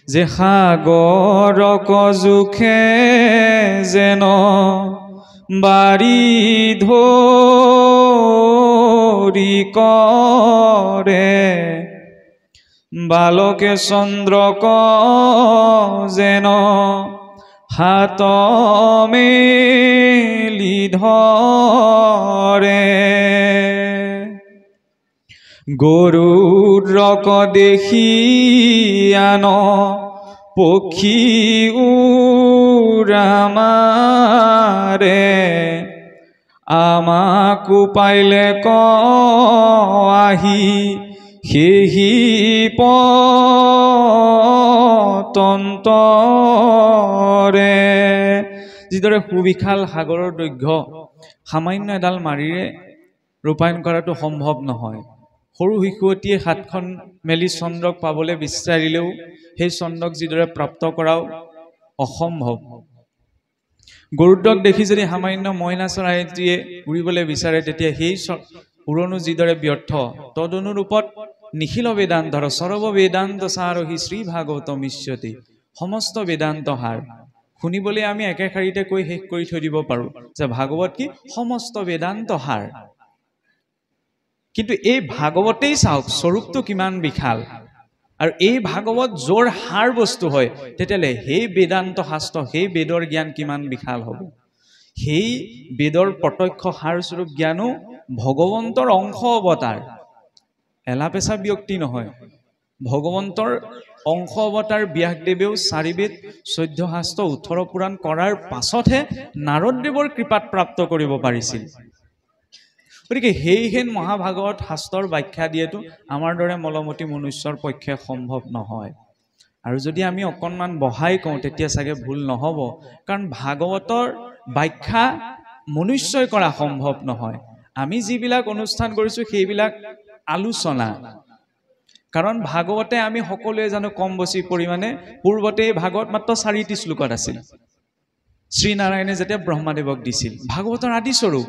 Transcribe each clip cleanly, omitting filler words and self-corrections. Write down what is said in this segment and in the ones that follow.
যে সাগৰক জোখে যেন বাৰী ধৰি কৰে বালকে চন্দ্ৰক যেন হাত মেলি ধৰে গৰুদ্ৰক দেখি আন পক্ষী উৰামাৰে আমাকো পাইলে ক আহি সেহি পতন্তৰে যিদৰে সুবিশাল সাগৰৰ দৈৰ্ঘ্য সামান্য এডাল মাৰিৰে ৰূপায়ণ কৰাটো সম্ভৱ নহয়। সৰু শিশুৱতীয়ে হাতখন মেলি চন্দ্ৰক পাবলৈ বিচাৰিলেও সেই চন্দ্ৰক যিদৰে প্ৰাপ্ত কৰাও অসম্ভৱ। গৰুদ্ৰক দেখি যদি সামান্য মইনা চৰাইটিয়ে উৰিবলৈ বিচাৰে তেতিয়া সেই উৰণো যিদৰে ব্যৰ্থ। তদনুৰূপত নিখিল বেদান্তৰ সৰ্ব বেদান্ত সাৰহি শ্ৰী ভাগৱতম ইষ্যতি সমস্ত বেদান্ত সাৰ। শুনিবলৈ আমি একে শাৰীতে কৈ শেষ কৰি থৈ দিব পাৰোঁ যে ভাগৱত কি সমস্ত বেদান্ত সাৰ। কিন্তু এই ভাগৱতেই চাওক স্বৰূপটো কিমান বিশাল আৰু এই ভাগৱত য'ৰ সাৰ বস্তু হয় তেতিয়াহ'লে সেই বেদান্ত শাস্ত্ৰ সেই বেদৰ জ্ঞান কিমান বিশাল হ'ব। সেই বেদৰ প্ৰত্যক্ষ সাৰ স্বৰূপ জ্ঞানো ভগৱন্তৰ অংশ অৱতাৰ, এলাপেচা ব্যক্তি নহয়। ভগৱন্তৰ অংশ অৱতাৰ ব্যাসদেৱেও 4 বেদ 14 শাস্ত্ৰ 18 পুৰাণ কৰাৰ পাছতহে নাৰদদেৱৰ কৃপাত প্ৰাপ্ত কৰিব পাৰিছিল। গতিকে সেইহেন মহাভাগৱত শাস্ত্ৰৰ ব্যাখ্যা দিয়েতো আমাৰ দৰে মলমতি মনুষ্যৰ পক্ষে সম্ভৱ নহয়। আৰু যদি আমি অকণমান বহাই কওঁ তেতিয়া চাগে ভুল নহ'ব, কাৰণ ভাগৱতৰ ব্যাখ্যা মনুষ্যই কৰা সম্ভৱ নহয়। আমি যিবিলাক অনুষ্ঠান কৰিছোঁ সেইবিলাক আলোচনা, কাৰণ ভাগৱতে আমি সকলোৱে জানো কম বেছি পৰিমাণে পূৰ্বতে ভাগৱত মাত্ৰ 4টি শ্লোকত আছিল। শ্ৰীনাৰায়ণে যেতিয়া ব্ৰহ্মাদেৱক দিছিল ভাগৱতৰ আদি স্বৰূপ,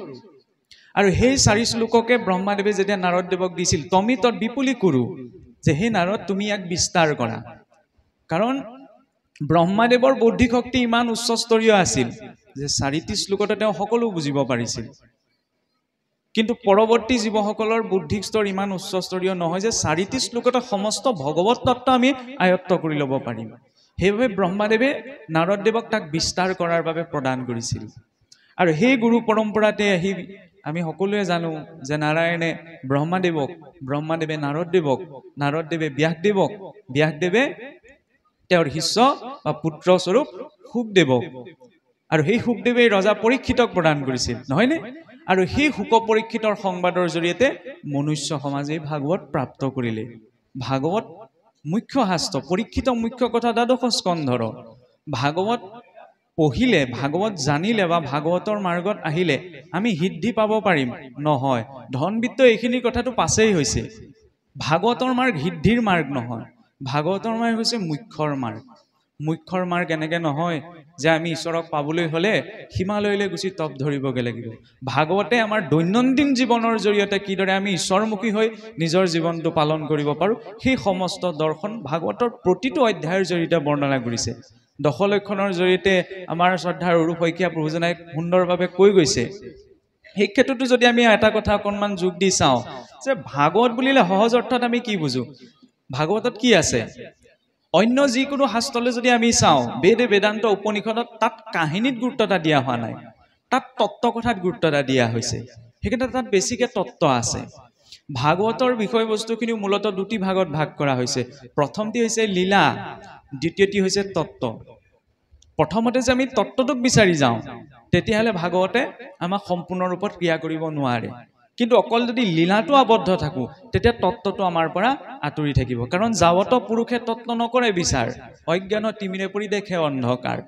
আৰু সেই 4 শ্লোককে ব্ৰহ্মাদেৱে যেতিয়া নাৰদদেৱক দিছিল তমি তৎ বিপুলি কুৰু, যে হে নাৰদ তুমি ইয়াক বিস্তাৰ কৰা। কাৰণ ব্ৰহ্মাদেৱৰ বৌদ্ধিক শক্তি ইমান উচ্চস্তৰীয় আছিল যে 4টি শ্লোকতে তেওঁ সকলো বুজিব পাৰিছিল। কিন্তু পৰৱৰ্তী জীৱসকলৰ বুদ্ধিক স্তৰ ইমান উচ্চস্তৰীয় নহয় যে 4টি শ্লোকতে সমস্ত ভগৱত তত্ত্ব আমি আয়ত্ত কৰি ল'ব পাৰিম। সেইবাবে ব্ৰহ্মাদেৱে নাৰদদেৱক তাক বিস্তাৰ কৰাৰ বাবে প্ৰদান কৰিছিল। আৰু সেই গুৰু পৰম্পৰাতে আহি আমি সকলোৱে জানো যে নাৰায়ণে ব্ৰহ্মাদেৱক, ব্ৰহ্মাদেৱে নাৰদদেৱক, নাৰদদেৱে ব্যাসদেৱক, ব্যাসদেৱে তেওঁৰ শিষ্য বা পুত্ৰ স্বৰূপ শুকদেৱক, আৰু সেই শুকদেৱে ৰজা পৰীক্ষিতক প্ৰদান কৰিছিল, নহয়নে? আৰু সেই শুক পৰীক্ষিতৰ সংবাদৰ জৰিয়তে মনুষ্য সমাজে ভাগৱত প্ৰাপ্ত কৰিলে। ভাগৱত মুখ্য শাস্ত্ৰ, পৰীক্ষিত মুখ্য কথা 12 স্কন্ধৰ। ভাগৱত পঢ়িলে, ভাগৱত জানিলে বা ভাগৱতৰ মাৰ্গত আহিলে আমি সিদ্ধি পাব পাৰিম নহয়। ধন বিত্ত এইখিনি কথাটো পাছেই হৈছে। ভাগৱতৰ মাৰ্গ সিদ্ধিৰ মাৰ্গ নহয়, ভাগৱতৰ মাৰ্গ হৈছে মুখ্যৰ মাৰ্গ। মুখ্যৰ মাৰ্গ এনেকৈ নহয় যে আমি ঈশ্বৰক পাবলৈ হ'লে হিমালয়লৈ গুচি তপ ধৰিবগৈ লাগিব। ভাগৱতে আমাৰ দৈনন্দিন জীৱনৰ জৰিয়তে কিদৰে আমি ঈশ্বৰমুখী হৈ নিজৰ জীৱনটো পালন কৰিব পাৰোঁ সেই সমস্ত দৰ্শন ভাগৱতৰ প্ৰতিটো অধ্যায়ৰ জৰিয়তে বৰ্ণনা কৰিছে। 10 লক্ষণৰ জৰিয়তে আমাৰ শ্ৰদ্ধাৰ অৰূপ শইকীয়া প্ৰভুজনাই সুন্দৰভাৱে কৈ গৈছে। সেই ক্ষেত্ৰতো যদি আমি এটা কথা অকণমান যোগ দি চাওঁ যে ভাগৱত বুলিলে সহজ অৰ্থত আমি কি বুজো? ভাগৱতত কি আছে? অন্য যিকোনো শাস্ত্ৰলৈ যদি আমি চাওঁ, বেদে বেদান্ত উপনিষদত তাত কাহিনীত গুৰুত্ব এটা দিয়া হোৱা নাই, তাত তত্ত্ব কথাত গুৰুত্ব এটা দিয়া হৈছে। সেইকাৰণে তাত বেছিকৈ তত্ত্ব আছে। ভাগৱতৰ বিষয়বস্তুখিনি মূলতঃ 2টি ভাগত ভাগ কৰা হৈছে। প্ৰথমটি হৈছে লীলা, দ্বিতীয়টি হৈছে তত্ত্ব। প্ৰথমতে যে আমি তত্ত্বটোক বিচাৰি যাওঁ তেতিয়াহ'লে ভাগৱতে আমাক সম্পূৰ্ণ ৰূপত ক্ৰিয়া কৰিব নোৱাৰে। কিন্তু অকল যদি লীলাটো আবদ্ধ থাকোঁ তেতিয়া তত্ত্বটো আমাৰ পৰা আঁতৰি থাকিব। কাৰণ যাৱত পুৰুষে তত্ত্ব নকৰে বিচাৰ, অজ্ঞান তিমিৰে পৰি দেখে অন্ধকাৰ।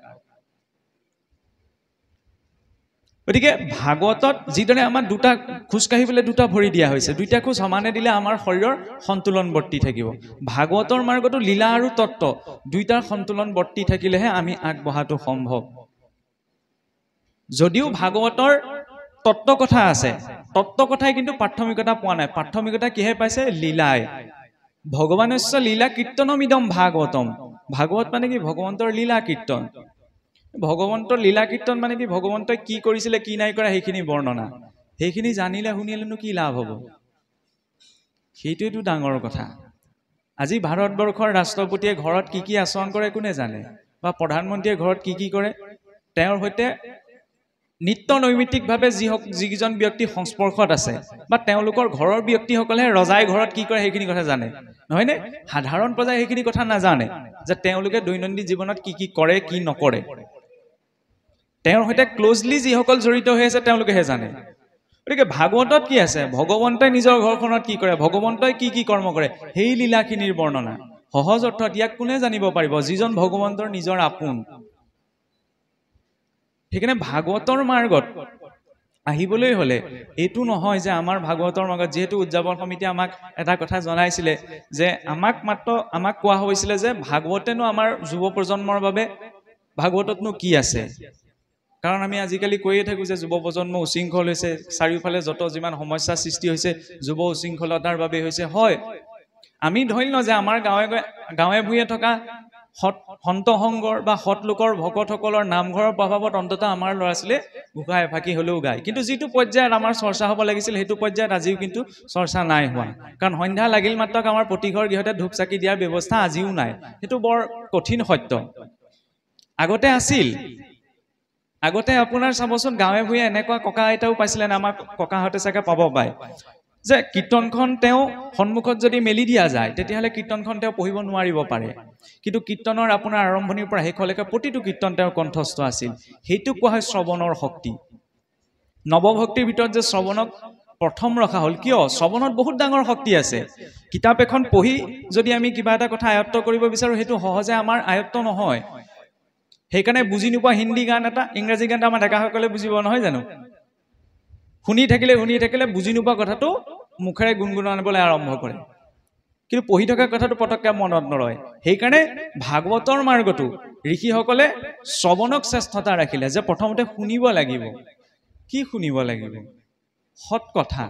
গতিকে ভাগৱতত যিদৰে আমাৰ 2টা খোজ কাঢ়িবলৈ 2টা ভৰি দিয়া হৈছে, 2টা খোজ সমানে দিলে আমাৰ শৰীৰৰ সন্তুলন বৰ্তি থাকিব। ভাগৱতৰ মাৰ্গতো লীলা আৰু তত্ত্ব 2টাৰ সন্তুলন বৰ্তি থাকিলেহে আমি আগবঢ়াটো সম্ভৱ। যদিও ভাগৱতৰ তত্ত্ব কথা আছে, তত্ত্ব কথাই কিন্তু প্ৰাথমিকতা পোৱা নাই। প্ৰাথমিকতা কিহে পাইছে? লীলাই। ভগৱানস্য লীলা কীৰ্তনমিদম ভাগৱতম। ভাগৱত মানে কি ভগৱন্তৰ লীলা কীৰ্তন ভগৱন্তৰ লীলা কীৰ্তন মানে কি ভগৱন্তই কি কৰিছিলে কি নাই কৰা সেইখিনি বৰ্ণনা সেইখিনি জানিলে শুনিলেনো কি লাভ হ'ব সেইটোৱেতো ডাঙৰ কথা আজি ভাৰতবৰ্ষৰ ৰাষ্ট্ৰপতিয়ে ঘৰত কি কি আচৰণ কৰে কোনে জানে বা প্ৰধানমন্ত্ৰীয়ে ঘৰত কি কি কৰে তেওঁৰ সৈতে নিত্য নৈমিত্তিকভাৱে যিজন ব্যক্তি সংস্পৰ্শত আছে বা তেওঁলোকৰ ঘৰৰ ব্যক্তিসকলে ৰজাই ঘৰত কি কৰে সেইখিনি কথা জানে নহয়নে সাধাৰণ প্ৰজাই সেইখিনি কথা নাজানে যে তেওঁলোকে দৈনন্দিন জীৱনত কি কি কৰে কি নকৰে তেওঁৰ সৈতে ক্লোজলি যিসকল জড়িত হৈ আছে তেওঁলোকেহে জানে গতিকে ভাগৱতত কি আছে ভগৱন্তই নিজৰ ঘৰখনত কি কৰে ভগৱন্তই কি কি কৰ্ম কৰে সেই লীলাখিনিৰ বৰ্ণনা সহজ অৰ্থত ইয়াক কোনে জানিব পাৰিব যিজন ভগৱন্তৰ নিজৰ আপোন সেইকাৰণে ভাগৱতৰ মাৰ্গত আহিবলৈ হলে এইটো নহয় যে আমাৰ ভাগৱতৰ মাৰ্গত যিহেতু উদযাপন সমিতিয়ে আমাক এটা কথা জনাইছিলে যে আমাক কোৱা হৈছিলে যে ভাগৱতেনো আমাৰ যুৱ প্ৰজন্মৰ বাবে ভাগৱততনো কি আছে কাৰণ আমি আজিকালি কৈয়ে থাকো যে যুৱ প্ৰজন্ম উশৃংখল হৈছে চাৰিওফালে যত যিমান সমস্যা সৃষ্টি হৈছে যুৱ উশৃংখলতাৰ বাবে হৈছে হয় আমি ধৰি লওঁ যে আমাৰ গাঁৱে ভূঞে থকা সন্ত সংঘৰ বা সৎ লোকৰ ভকতসকলৰ নামঘৰৰ প্ৰভাৱত অন্ততঃ আমাৰ ল'ৰা ছোৱালীয়ে ঘোষা এফাকি হ'লেও গায় কিন্তু যিটো পৰ্যায়ত আমাৰ চৰ্চা হ'ব লাগিছিল সেইটো পৰ্যায়ত আজিও কিন্তু চৰ্চা নাই হোৱা কাৰণ সন্ধ্যা লাগিল মাত্ৰক আমাৰ প্ৰতিঘৰ গৃহতে ধূপ চাকি দিয়াৰ ব্যৱস্থা আজিও নাই সেইটো বৰ কঠিন সত্য আগতে আছিল আগতে আপোনাৰ চাবচোন গাঁৱে ভূঞে এনেকুৱা ককা আইতাও পাইছিলে না আমাৰ ককাহঁতে চাগে পাব পায় যে কীৰ্তনখন তেওঁ সন্মুখত যদি মেলি দিয়া যায় তেতিয়াহ'লে কীৰ্তনখন তেওঁ পঢ়িব নোৱাৰিব পাৰে কিন্তু কীৰ্তনৰ আপোনাৰ আৰম্ভণিৰ পৰা শেষলৈকে প্ৰতিটো কীৰ্তন তেওঁৰ কণ্ঠস্থ আছিল সেইটো কোৱা হয় শ্ৰৱণৰ শক্তি নৱভক্তিৰ ভিতৰত যে শ্ৰৱণক প্ৰথম ৰখা হ'ল কিয় শ্ৰৱণত বহুত ডাঙৰ শক্তি আছে কিতাপ এখন পঢ়ি যদি আমি কিবা এটা কথা আয়ত্ত কৰিব বিচাৰো সেইটো সহজে আমাৰ আয়ত্ত নহয় সেইকাৰণে বুজি নোপোৱা হিন্দী গান এটা ইংৰাজী গান আমাৰ ডেকাসকলে বুজিব নহয় জানো শুনি থাকিলে বুজি নোপোৱা কথাটো মুখেৰে গুণগুণাবলৈ আৰম্ভ কৰে কিন্তু পঢ়ি থকা কথাটো পটককৈ মনত নৰয় সেইকাৰণে ভাগৱতৰ মাৰ্গটো ঋষিসকলে শ্ৰৱণক শ্ৰেষ্ঠতা ৰাখিলে যে প্ৰথমতে শুনিব লাগিব কি শুনিব লাগিব সৎ কথা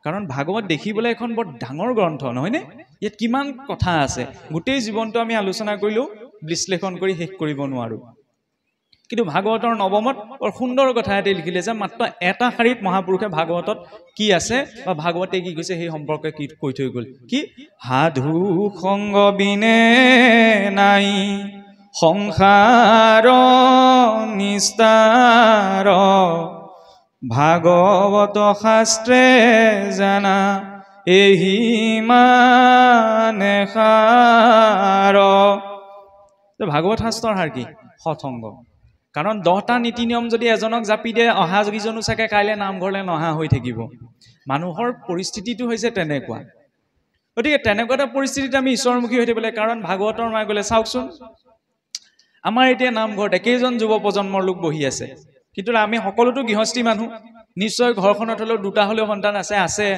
কাৰণ ভাগৱত দেখিবলৈ এখন বৰ ডাঙৰ গ্ৰন্থ নহয়নে ইয়াত কিমান কথা আছে গোটেই জীৱনটো আমি আলোচনা কৰিলেও বিশ্লেষণ কৰি শেষ কৰিব নোৱাৰো কিন্তু ভাগৱতৰ নৱমত বৰ সুন্দৰ কথা এটি লিখিলে যে মাত্ৰ এটা শাৰীত মহাপুৰুষে ভাগৱতত কি আছে বা ভাগৱতে কি কৈছে সেই সম্পৰ্কে কি কৈ থৈ গ'ল কি সাধু সংগ বিনে নাই সংসাৰ নিস্তাৰ ভাগৱত শাস্ত্ৰে জানা এহি মানে সাৰ ভাগৱত শাস্ত্ৰৰ সাৰ কি সৎসংগ কাৰণ 10টা নীতি নিয়ম যদি এজনক জাপি দিয়ে অহা যিজনো চাগে কাইলৈ নামঘৰলৈ নহা হৈ থাকিব মানুহৰ পৰিস্থিতিটো হৈছে তেনেকুৱা গতিকে তেনেকুৱা এটা পৰিস্থিতিত আমি ঈশ্বৰমুখী হৈ থাকিবলৈ কাৰণ ভাগৱতৰ মাৰ্গলৈ চাওকচোন আমাৰ এতিয়া নামঘৰত একেইজন যুৱ প্ৰজন্মৰ লোক বহি আছে কিন্তু আমি সকলোতো গৃহস্থী মানুহ নিশ্চয় ঘৰখনত হ'লেও দুটা হ'লেও সন্তান আছে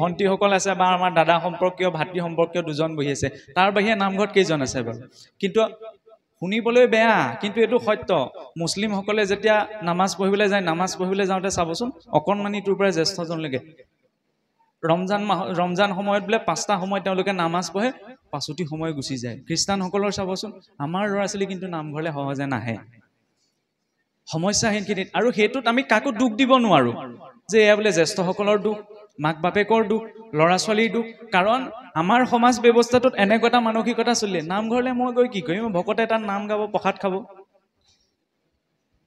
ভণ্টিসকল আছে বা আমাৰ দাদা সম্পৰ্কীয় ভাতৃ সম্পৰ্কীয় দুজন বহি আছে তাৰ বাহিৰে নামঘৰত কেইজন আছে বাৰু কিন্তু শুনিবলৈ বেয়া কিন্তু এইটো সত্য মুছলিমসকলে যেতিয়া নামাজ পঢ়িবলৈ যাওঁতে চাবচোন অকণমানিটোৰ পৰা জ্যেষ্ঠজনলৈকে ৰমজান সময়ত বোলে 5টা সময় তেওঁলোকে নামাজ পঢ়ে 5টি সময় গুচি যায় খ্ৰীষ্টানসকলৰ চাবচোন আমাৰ ল'ৰা ছোৱালী কিন্তু নামঘৰলৈ সহজে নাহে সমস্যাহীনখিনিত আৰু সেইটোত আমি কাকো দুখ দিব নোৱাৰো যে এয়া বোলে জ্যেষ্ঠসকলৰ দুখ মাক বাপেকৰ দুখ ল'ৰা ছোৱালীৰ দুখ কাৰণ আমাৰ সমাজ ব্যৱস্থাটোত এনেকুৱা এটা মানসিকতা চলিলে নামঘৰলৈ মই গৈ কি কৰিম ভকতে এটা নাম গাব প্ৰসাদ খাব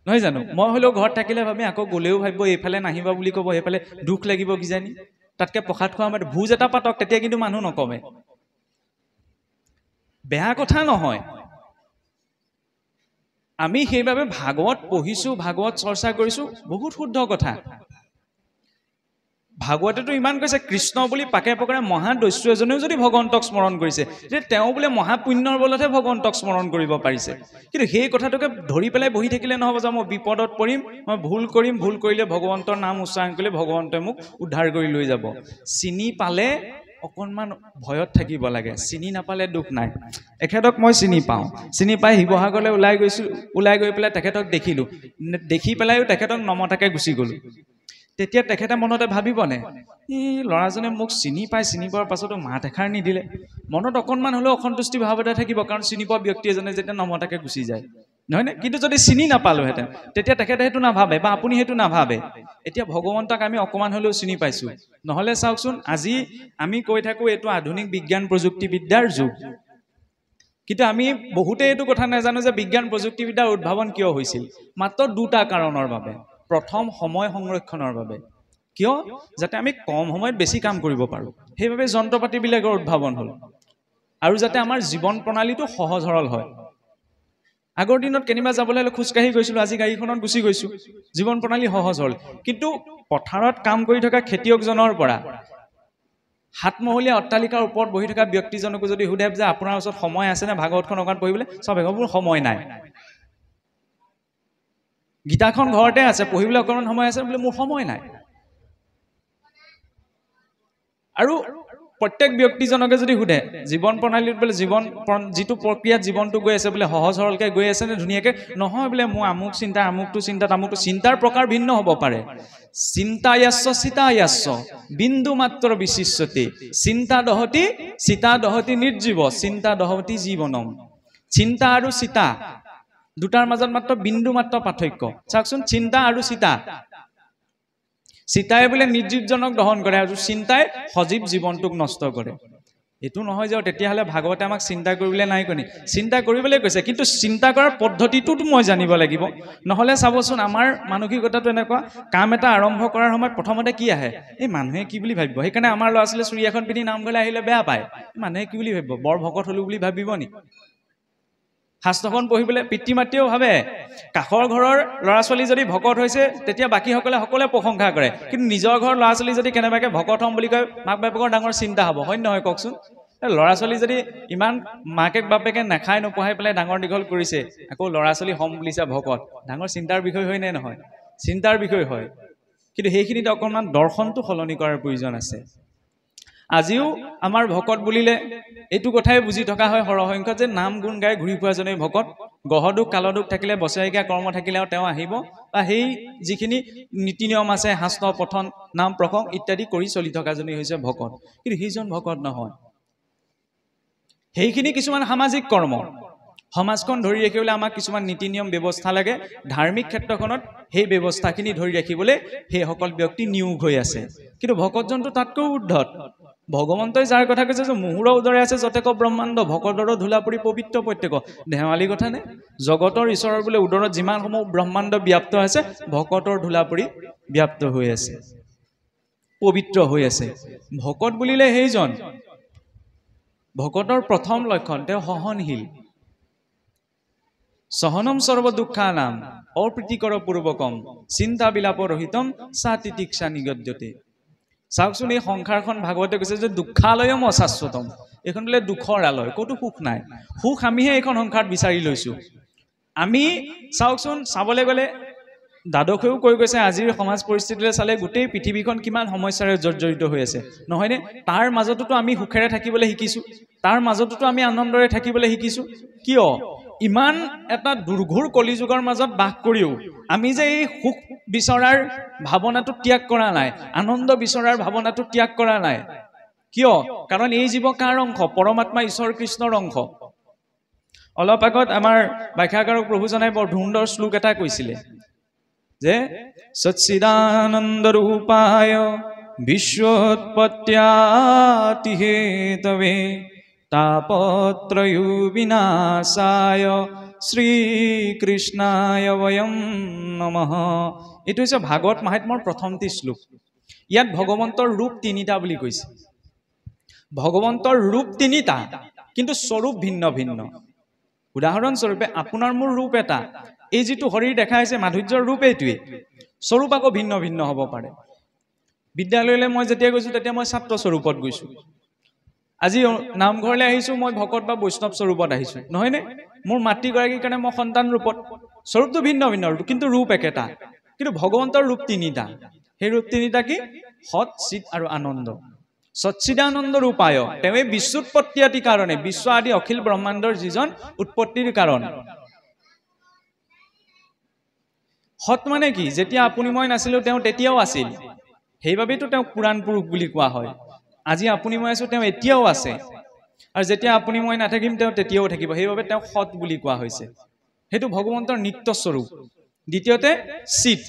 নহয় জানো মই হ'লেও ঘৰত থাকিলে ভাবি আকৌ গ'লেও ভাবিব এইফালে নাহিবা বুলি ক'ব এইফালে দুখ লাগিব কিজানি তাতকৈ প্ৰসাদ খোৱা আমাৰ ভোজ এটা পাতক তেতিয়া কিন্তু মানুহ নকমে বেয়া কথা নহয় আমি সেইবাবে ভাগৱত পঢ়িছো ভাগৱত চৰ্চা কৰিছো বহুত শুদ্ধ কথা ভাগৱতেতো ইমান কৈছে কৃষ্ণ বুলি পাকে পকৰে মহাদস্যু এজনেও যদি ভগৱন্তক স্মৰণ কৰিছে যে তেওঁ বোলে মহাপুণ্যৰ বলতহে ভগৱন্তক স্মৰণ কৰিব পাৰিছে কিন্তু সেই কথাটোকে ধৰি পেলাই বহি থাকিলে নহ'ব যে মই বিপদত পৰিম মই ভুল কৰিলে ভগৱন্তৰ নাম উচ্চাৰণ কৰিলে ভগৱন্তই মোক উদ্ধাৰ কৰি লৈ যাব চিনি পালে অকণমান ভয়ত থাকিব লাগে চিনি নাপালে দুখ নাই এখেতক মই চিনি পাই শিৱসাগৰলৈ ওলাই গৈ পেলাই তেখেতক দেখি পেলাইও তেখেতক নমতাকে গুচি গ'লো তেতিয়া তেখেতে মনতে ভাবিবনে ই ল'ৰাজনে মোক চিনি পায়, চিনি পোৱাৰ পাছতো মাত এষাৰ নিদিলে, মনত অকণমান হ'লেও অসন্তুষ্টি ভাৱ এটা থাকিব, কাৰণ চিনি পোৱা ব্যক্তি এজনে যেতিয়া নমতাকে গুচি যায়, নহয়নে? কিন্তু যদি চিনি নাপালোহেঁতেন তেতিয়া তেখেতে সেইটো নাভাবে বা আপুনি সেইটো নাভাবে। এতিয়া ভগৱন্তক আমি অকণমান হ'লেও চিনি পাইছোঁ। নহ'লে চাওকচোন, আজি আমি কৈ থাকোঁ এইটো আধুনিক বিজ্ঞান প্ৰযুক্তিবিদ্যাৰ যুগ, কিন্তু আমি বহুতে এইটো কথা নাজানো যে বিজ্ঞান প্ৰযুক্তিবিদ্যাৰ উদ্ভাৱন কিয় হৈছিল। মাত্ৰ দুটা কাৰণৰ বাবে। প্ৰথম, সময় সংৰক্ষণৰ বাবে। কিয়? যাতে আমি কম সময়ত বেছি কাম কৰিব পাৰোঁ, সেইবাবে যন্ত্ৰ পাতিবিলাকৰ উদ্ভাৱন হ'ল। আৰু যাতে আমাৰ জীৱন প্ৰণালীটো সহজ সৰল হয়। আগৰ দিনত কেনিবা যাবলৈ হ'লে খোজকাঢ়ি গৈছিলোঁ, আজি গাড়ীখনত গুচি গৈছোঁ, জীৱন প্ৰণালী সহজ হ'ল। কিন্তু পথাৰত কাম কৰি থকা খেতিয়কজনৰ পৰা সাতমহলীয়া অট্টালিকাৰ ওপৰত বহি থকা ব্যক্তিজনকো যদি সোধে যে আপোনাৰ ওচৰত সময় আছেনে ভাগৱতখন অকণমান পঢ়িবলৈ, চবে ক'ব মোৰ সময় নাই। গীতাখন ঘৰতে আছে, পঢ়িবলৈ অকণমান সময় আছে বোলে মোৰ সময় নাই। আৰু প্ৰত্যেক ব্যক্তিজনকে যদি সোধে জীৱন প্ৰণালীত বোলে যিটো প্ৰক্ৰিয়াত জীৱনটো গৈ আছে বোলে সহজ সৰলকৈ গৈ আছে নে ধুনীয়াকৈ, নহয় বোলে মোৰ আমুক চিন্তা, আমুকটো চিন্তা, তামুকটো চিন্তাৰ প্ৰকাৰ ভিন্ন হ'ব পাৰে। চিন্তায়াস্য চিতায়াস্য বিন্দু মাত্ৰ বিশিষ্যতে চিন্তা দহতি চিতা দহতি নিৰ্জীৱ চিন্তা দহতি জীৱনম। চিন্তা আৰু চিতা দুটাৰ মাজত মাত্ৰ বিন্দু মাত্ৰ পাৰ্থক্য। চাওকচোন, চিন্তা আৰু চিতা, চিতাই বোলে নিৰ্জীৱজনক দহন কৰে আৰু চিন্তাই সজীৱ জীৱনটোক নষ্ট কৰে। এইটো নহয় যে তেতিয়াহ'লে ভাগৱতে আমাক চিন্তা কৰিবলৈ নাই কনি, চিন্তা কৰিবলৈ কৈছে, কিন্তু চিন্তা কৰাৰ পদ্ধতিটোতো মই জানিব লাগিব। নহ'লে চাবচোন, আমাৰ মানসিকতাটো এনেকুৱা, কাম এটা আৰম্ভ কৰাৰ সময়ত প্ৰথমতে কি আহে, এই মানুহে কি বুলি ভাবিব। সেইকাৰণে আমাৰ ল'ৰা ছোৱালীয়ে চুৰি এখন পিন্ধি নামঘৰলৈ আহিলে বেয়া পায়, মানুহে কি বুলি ভাবিব, বৰ ভকত হ'লো বুলি ভাবিব নি। শাস্ত্ৰখন পঢ়িবলৈ পিতৃ মাতৃয়েও ভাবে, কাষৰ ঘৰৰ ল'ৰা ছোৱালী যদি ভকত হৈছে তেতিয়া বাকীসকলে সকলোৱে প্ৰশংসা কৰে, কিন্তু নিজৰ ঘৰৰ ল'ৰা ছোৱালী যদি কেনেবাকৈ ভকত হ'ম বুলি কয় মাক বাপেকৰ ডাঙৰ চিন্তা হ'ব, হয় নহয় কওকচোন। ল'ৰা ছোৱালী যদি ইমান মাকে বাপেকে নাখাই নপঢ়াই পেলাই ডাঙৰ দীঘল কৰিছে, আকৌ ল'ৰা ছোৱালী হ'ম বুলিছে ভকত, ডাঙৰ চিন্তাৰ বিষয় হয় নে নহয়? চিন্তাৰ বিষয় হয়। কিন্তু সেইখিনিত অকণমান দৰ্শনটো সলনি কৰাৰ প্ৰয়োজন আছে। আজিও আমাৰ ভকত বুলিলে এইটো কথাই বুজি থকা হয় সৰহসংখ্যক যে নাম গুণ গাই ঘূৰি ফুৰাজনেই ভকত। গহদুখ কালদুখ থাকিলে, বছৰেকীয়া কৰ্ম থাকিলে আৰু তেওঁ আহিব, বা সেই যিখিনি নীতি নিয়ম আছে, শাস্ত্ৰ পঠন, নাম প্ৰসংগ ইত্যাদি কৰি চলি থকাজনেই হৈছে ভকত। কিন্তু সেইজন ভকত নহয়। সেইখিনি কিছুমান সামাজিক কৰ্ম, সমাজখন ধৰি ৰাখিবলৈ আমাক কিছুমান নীতি নিয়ম ব্যৱস্থা লাগে। ধাৰ্মিক ক্ষেত্ৰখনত সেই ব্যৱস্থাখিনি ধৰি ৰাখিবলৈ সেইসকল ব্যক্তি নিয়োগ হৈ আছে। কিন্তু ভকতজনটো তাতকৈ উদ্ধত। ভগৱন্তই যাৰ কথা কৈছে যে মুহুৰ উদৰে আছে যতেক ব্ৰহ্মাণ্ড ভকতৰ ধূলাপুৰী পবিত্ৰ প্ৰত্যেক, ধেমালি কথা নে? জগতৰ ঈশ্বৰৰ বোলে উদৰত যিমানসমূহ ব্ৰহ্মাণ্ড ব্যাপ্ত আছে, ভকতৰ ধূলাপুৰী ব্যাপ্ত হৈ আছে, পবিত্ৰ হৈ আছে। ভকত বুলিলে সেইজন। ভকতৰ প্ৰথম লক্ষণ, তেওঁ সহনশীল। সহনম সৰ্ব দুঃখানাম অপ্ৰীতিকৰ পূৰ্বকম চিন্তা বিলাপ ৰহিতম সা তিতিক্ষা নিগদ্যতে। চাওকচোন, এই সংসাৰখন ভাগৱতে কৈছে যে দুঃখালয়ম অশাশ্বতম, এইখন বোলে দুখৰ আলয়, ক'তো সুখ নাই। সুখ আমিহে এইখন সংসাৰত বিচাৰি লৈছোঁ। আমি চাওকচোন, চাবলৈ গ'লে দাদকেও কৈ গৈছে আজিৰ সমাজ পৰিস্থিতিলৈ চালে গোটেই পৃথিৱীখন কিমান সমস্যাৰে জৰ্জৰিত হৈ আছে, নহয়নে? তাৰ মাজতোতো আমি সুখেৰে থাকিবলৈ শিকিছোঁ, তাৰ মাজতোতো আমি আনন্দৰে থাকিবলৈ শিকিছোঁ। কিয়? ইমান এটা দুৰ্ঘোৰ কলিযুগৰ মাজত বাস কৰিও আমি যে এই সুখ বিচৰাৰ ভাৱনাটো ত্যাগ কৰা নাই, আনন্দ বিচৰাৰ ভাৱনাটো ত্যাগ কৰা নাই। কিয়? কাৰণ এই জীৱ কাৰ অংশ? পৰমাত্মা ঈশ্বৰ কৃষ্ণৰ অংশ। অলপ আগত আমাৰ ব্যাখ্যাকাৰক প্ৰভুজনাই বৰ সুন্দৰ শ্লোক এটা কৈছিলে যে সচ্চিদানন্দ ৰূপায় বিশ্বৎপত্যাতি হেতৱে তাপত্ৰয়ো বিনাশায় শ্ৰীকৃষ্ণায় বয়ম নমঃ। এইটো হৈছে ভাগৱত মাহাত্ম্যৰ প্ৰথমটি শ্লোক। ইয়াত ভগৱন্তৰ ৰূপ তিনিটা বুলি কৈছে। ভগৱন্তৰ ৰূপ তিনিটা, কিন্তু স্বৰূপ ভিন্ন ভিন্ন। উদাহৰণস্বৰূপে আপোনাৰ মোৰ ৰূপ এটা, এই যিটো শৰীৰ দেখা হৈছে মাধুৰ্যৰ ৰূপ এইটোৱেই, স্বৰূপ আকৌ ভিন্ন ভিন্ন হ'ব পাৰে। বিদ্যালয়লৈ মই যেতিয়া গৈছোঁ তেতিয়া মই ছাত্ৰ স্বৰূপত গৈছোঁ, আজি নামঘৰলৈ আহিছোঁ মই ভকত বা বৈষ্ণৱ স্বৰূপত আহিছোঁ, নহয়নে? মোৰ মাতৃগৰাকীৰ কাৰণে মই সন্তান ৰূপত, স্বৰূপটো ভিন্ন ভিন্ন, কিন্তু ৰূপ একেটা। কিন্তু ভগৱন্তৰ ৰূপ তিনিটা। সেই ৰূপ তিনিটা কি? সৎ, চিত আৰু আনন্দ। সচ্চিদানন্দ ৰূপায়, তেওঁৱে বিশ্বুৎপত্তি আদি কাৰণে, বিশ্ব আদি অখিল ব্ৰহ্মাণ্ডৰ যিজন উৎপত্তিৰ কাৰণ। সৎ মানে কি যেতিয়া আপুনি মই নাছিলো তেওঁ তেতিয়াও আছিল সেইবাবেতো তেওঁ পুৰাণ পুৰুষ বুলি কোৱা হয় আজি আপুনি মই আছো তেওঁ এতিয়াও আছে আৰু যেতিয়া আপুনি মই নাথাকিম তেওঁ তেতিয়াও থাকিব সেইবাবে তেওঁ সৎ বুলি কোৱা হৈছে সেইটো ভগৱন্তৰ নিত্য স্বৰূপ দ্বিতীয়তে চিত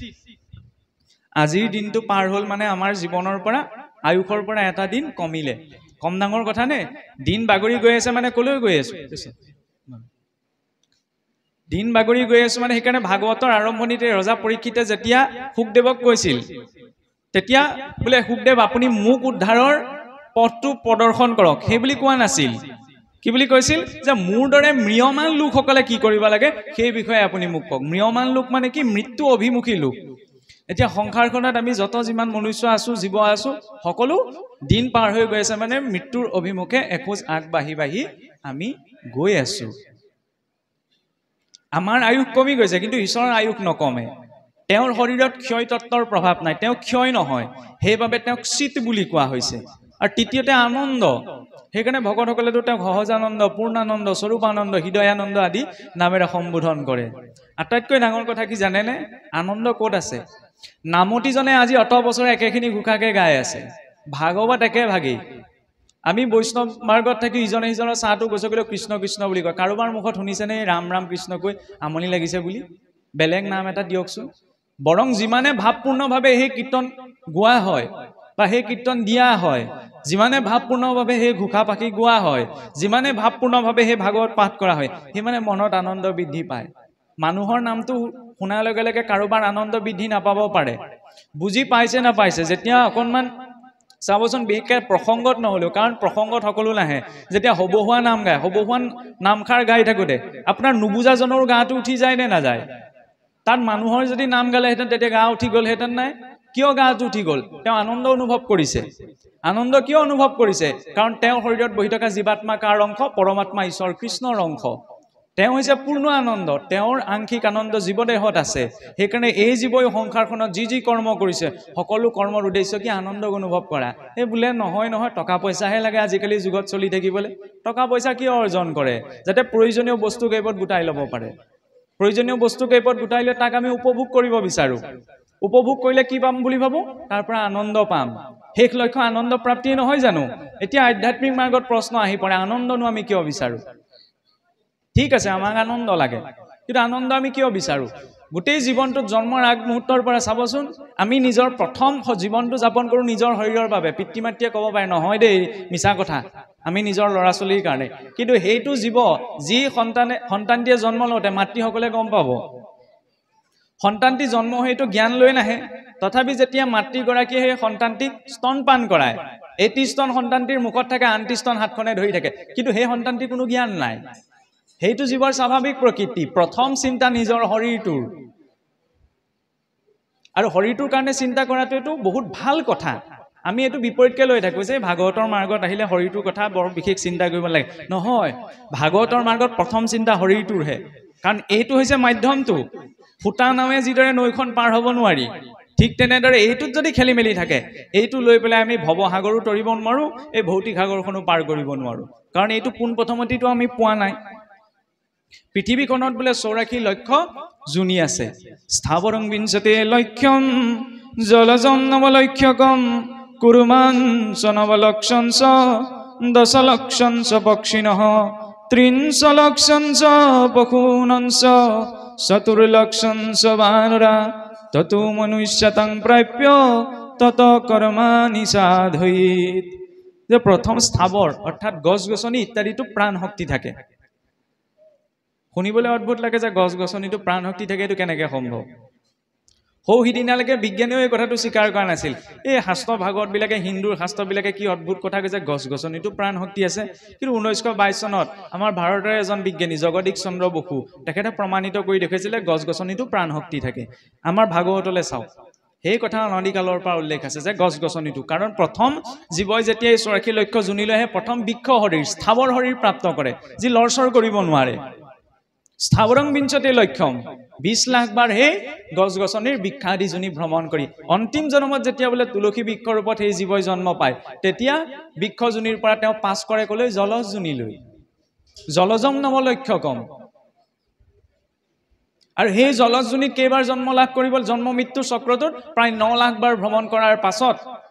আজিৰ দিনটো পাৰ হ'ল মানে আমাৰ জীৱনৰ পৰা আয়ুষৰ পৰা এটা দিন কমিলে কম ডাঙৰ কথা নে দিন বাগৰি গৈ আছে মানে কলৈ গৈ আছো দিন বাগৰি গৈ আছো মানে সেইকাৰণে ভাগৱতৰ আৰম্ভণিতে ৰজা পৰীক্ষিতে যেতিয়া শুকদেৱক কৈছিল তেতিয়া বোলে শুকদেৱ আপুনি মোক উদ্ধাৰৰ পথটো প্ৰদৰ্শন কৰক সেই বুলি কোৱা নাছিল কি বুলি কৈছিল যে মোৰ দৰে ম্ৰিয়মান লোকসকলে কি কৰিব লাগে সেই বিষয়ে আপুনি মোক কওক ম্ৰিয়মান লোক মানে কি মৃত্যু অভিমুখী লোক এতিয়া সংসাৰখনত আমি যত যিমান মনুষ্য আছো জীৱ আছো সকলো দিন পাৰ হৈ গৈ আছে মানে মৃত্যুৰ অভিমুখে এখোজ আগবাঢ়ি আমি গৈ আছো আমাৰ আয়ুষ কমি গৈছে কিন্তু ঈশ্বৰৰ আয়ুষ নকমে তেওঁৰ শৰীৰত ক্ষয় তত্ত্বৰ প্ৰভাৱ নাই তেওঁ ক্ষয় নহয় সেইবাবে তেওঁক চিত বুলি কোৱা হৈছে আৰু তৃতীয়তে আনন্দ সেইকাৰণে ভকতসকলেতো তেওঁক সহজানন্দ পূৰ্ণানন্দ স্বৰূপানন্দ হৃদয়ানন্দ আদি নামেৰে সম্বোধন কৰে আটাইতকৈ ডাঙৰ কথা কি জানেনে আনন্দ ক'ত আছে নামতিজনে আজি অত বছৰ একেখিনি ঘোষাকে গাই আছে ভাগৱত একে ভাগেই আমি বৈষ্ণৱ মাৰ্গত থাকি ইজনে সিজনৰ চাহটো গছকিলে কৃষ্ণ কৃষ্ণ বুলি কয় কাৰোবাৰ মুখত শুনিছেনে ৰাম ৰাম কৃষ্ণ কৈ আমনি লাগিছে বুলি বেলেগ নাম এটা দিয়কচোন বৰং যিমানে ভাৱপূৰ্ণভাৱে সেই কীৰ্তন গোৱা হয় বা সেই কীৰ্তন দিয়া হয় যিমানে ভাৱপূৰ্ণভাৱে সেই ঘোষা পাখি গোৱা হয় যিমানে ভাৱপূৰ্ণভাৱে সেই ভাগৱত পাঠ কৰা হয় সিমানে মনত আনন্দ বৃদ্ধি পায় মানুহৰ নামটো শুনাৰ লগে লগে কাৰোবাৰ আনন্দ বৃদ্ধি নাপাব পাৰে বুজি পাইছে নাপাইছে যেতিয়া অকণমান চাবচোন বিশেষকৈ প্ৰসংগত নহ'লেও কাৰণ প্ৰসংগত সকলো নাহে যেতিয়া হবহুৱা নাম গায় হবহুৱা নামষাৰ গাই থাকোঁতে আপোনাৰ নুবুজাজনৰ গাটো উঠি যায় নে নাযায় তাত মানুহৰ যদি নাম গালেহেঁতেন তেতিয়া গা উঠি গ'লহেঁতেন নাই কিয় গাটো উঠি গ'ল তেওঁ আনন্দ অনুভৱ কৰিছে আনন্দ কিয় অনুভৱ কৰিছে কাৰণ তেওঁৰ শৰীৰত বহি থকা জীৱাত্মা কাৰ অংশ পৰমাত্মা ঈশ্বৰ কৃষ্ণৰ অংশ তেওঁ হৈছে পূৰ্ণ আনন্দ তেওঁৰ আংশিক আনন্দ জীৱদেহত আছে সেইকাৰণে এই জীৱই সংসাৰখনত যি কৰ্ম কৰিছে সকলো কৰ্মৰ উদ্দেশ্য কি আনন্দ অনুভৱ কৰা এই বোলে নহয় টকা পইচাহে লাগে আজিকালি যুগত চলি থাকিবলৈ টকা পইচা কিয় অৰ্জন কৰে যাতে প্ৰয়োজনীয় বস্তু কেইপদ গোটাই ল'ব পাৰে প্ৰয়োজনীয় বস্তু কেইপদ গোটাই লৈ তাক আমি উপভোগ কৰিব বিচাৰো উপভোগ কৰিলে কি পাম বুলি ভাবো তাৰ পৰা আনন্দ পাম শেষ লক্ষ্য আনন্দ প্ৰাপ্তি নহয় জানো এতিয়া আধ্যাত্মিক মাৰ্গত প্ৰশ্ন আহি পৰে আনন্দনো আমি কিয় বিচাৰো ঠিক আছে আমাক আনন্দ লাগে কিন্তু আনন্দ আমি কিয় বিচাৰো গোটেই জীৱনটোত জন্মৰ আগ মুহূৰ্তৰ পৰা চাবচোন আমি নিজৰ প্ৰথম জীৱনটো যাপন কৰোঁ নিজৰ শৰীৰৰ বাবে পিতৃ মাতৃয়ে ক'ব পাৰে নহয় দেই মিছা কথা আমি নিজৰ ল'ৰা ছোৱালীৰ কাৰণে কিন্তু সেইটো জীৱ যি সন্তানটিয়ে জন্ম লওঁতে মাতৃসকলে গম পাব সন্তানটি জন্ম হয়তো জ্ঞান লৈ নাহে তথাপি যেতিয়া মাতৃগৰাকীয়ে সেই সন্তানটিক স্তনপান কৰায় এটি স্তন সন্তানটিৰ মুখত থাকে আনটি স্তন হাতখনে ধৰি থাকে কিন্তু সেই সন্তানটিৰ কোনো জ্ঞান নাই সেইটো জীৱৰ স্বাভাৱিক প্ৰকৃতি প্ৰথম চিন্তা নিজৰ শৰীৰটোৰ আৰু শৰীৰটোৰ কাৰণে চিন্তা কৰাটো বহুত ভাল কথা আমি এইটো বিপৰীতকৈ লৈ থাকোঁ যে ভাগৱতৰ মাৰ্গত আহিলে শৰীৰটোৰ কথা বৰ বিশেষ চিন্তা কৰিব লাগে নহয় ভাগৱতৰ মাৰ্গত প্ৰথম চিন্তা শৰীৰটোৰহে কাৰণ এইটো হৈছে মাধ্যমটো ফুটা নাৱে যিদৰে নৈখন পাৰ হ'ব নোৱাৰি ঠিক তেনেদৰে এইটোত যদি খেলি মেলি থাকে এইটো লৈ পেলাই আমি ভৱসাগৰো তৰিব নোৱাৰোঁ এই ভৌতিক সাগৰখনো পাৰ কৰিব নোৱাৰোঁ কাৰণ এইটো পোনপ্ৰথমতেতো আমি পোৱা নাই পৃথিৱীখনত বোলে 84 লক্ষ জুনি আছে স্থাবৰং বিঞ্চতে লক্ষ্যম জলজম নৱলক্ষ্যকম কুৰুমাঞ্চ নৱলক্ষঞ্চ দশলক্ষঞ্চ পক্ষিণঃ ত্ৰিঞ্চ লক্ষঞ্চ পশুনঞ্চ চতুৰ্লক্ষঞ্চ বানৰা ততো মনুষ্যতাং প্ৰাপ্য তত কৰ্মাণি সাধয়েৎ যে প্ৰথম স্থাবৰ অৰ্থাৎ গছ গছনি ইত্যাদিটো প্ৰাণ শক্তি থাকে শুনিবলৈ অদ্ভুত লাগে যে গছ গছনিটো প্ৰাণ শক্তি থাকে এইটো কেনেকৈ সম্ভৱ সিদিনালৈকে বিজ্ঞানীও এই কথাটো স্বীকাৰ কৰা নাছিল এই শাস্ত্ৰ ভাগৱতবিলাকে হিন্দুৰ শাস্ত্ৰবিলাকে কি অদ্ভুত কথা কৈছে গছ গছনিটো প্ৰাণ শক্তি আছে কিন্তু 1922 চনত আমাৰ ভাৰতৰ এজন বিজ্ঞানী জগদীশ চন্দ্ৰ বসু তেখেতে প্ৰমাণিত কৰি দেখুৱাইছিলে গছ গছনিটো প্ৰাণ শক্তি থাকে আমাৰ ভাগৱতলৈ চাওক সেই কথা অনাদিকালৰ পৰা উল্লেখ আছে যে গছ গছনিটো কাৰণ প্ৰথম জীৱই যেতিয়া 84 লক্ষ জুনিলৈ আহে প্ৰথম বৃক্ষ শৰীৰ স্থাবৰ শৰীৰ প্ৰাপ্ত কৰে যি লৰচৰ কৰিব নোৱাৰে স্থাবৰং বিঞ্চতে লক্ষ্যম 20 লাখ বাৰ হে গছ গছনিৰ বৃক্ষাদি জুনি ভ্ৰমণ কৰি অন্তিম জন্মত যেতিয়া বোলে তুলসী বৃক্ষ ৰূপত সেই জীৱই জন্ম পায় তেতিয়া বৃক্ষ জুনিৰ পৰা তেওঁ পাছ কৰে কলৈ জলজ জুনিলৈ জলজম নৱলক্ষকম আৰু সেই জলজুনিত কেইবাৰ জন্ম লাভ কৰিব জন্ম মৃত্যু চক্ৰটোত প্ৰায় 9 লাখ বাৰ ভ্ৰমণ কৰাৰ পাছত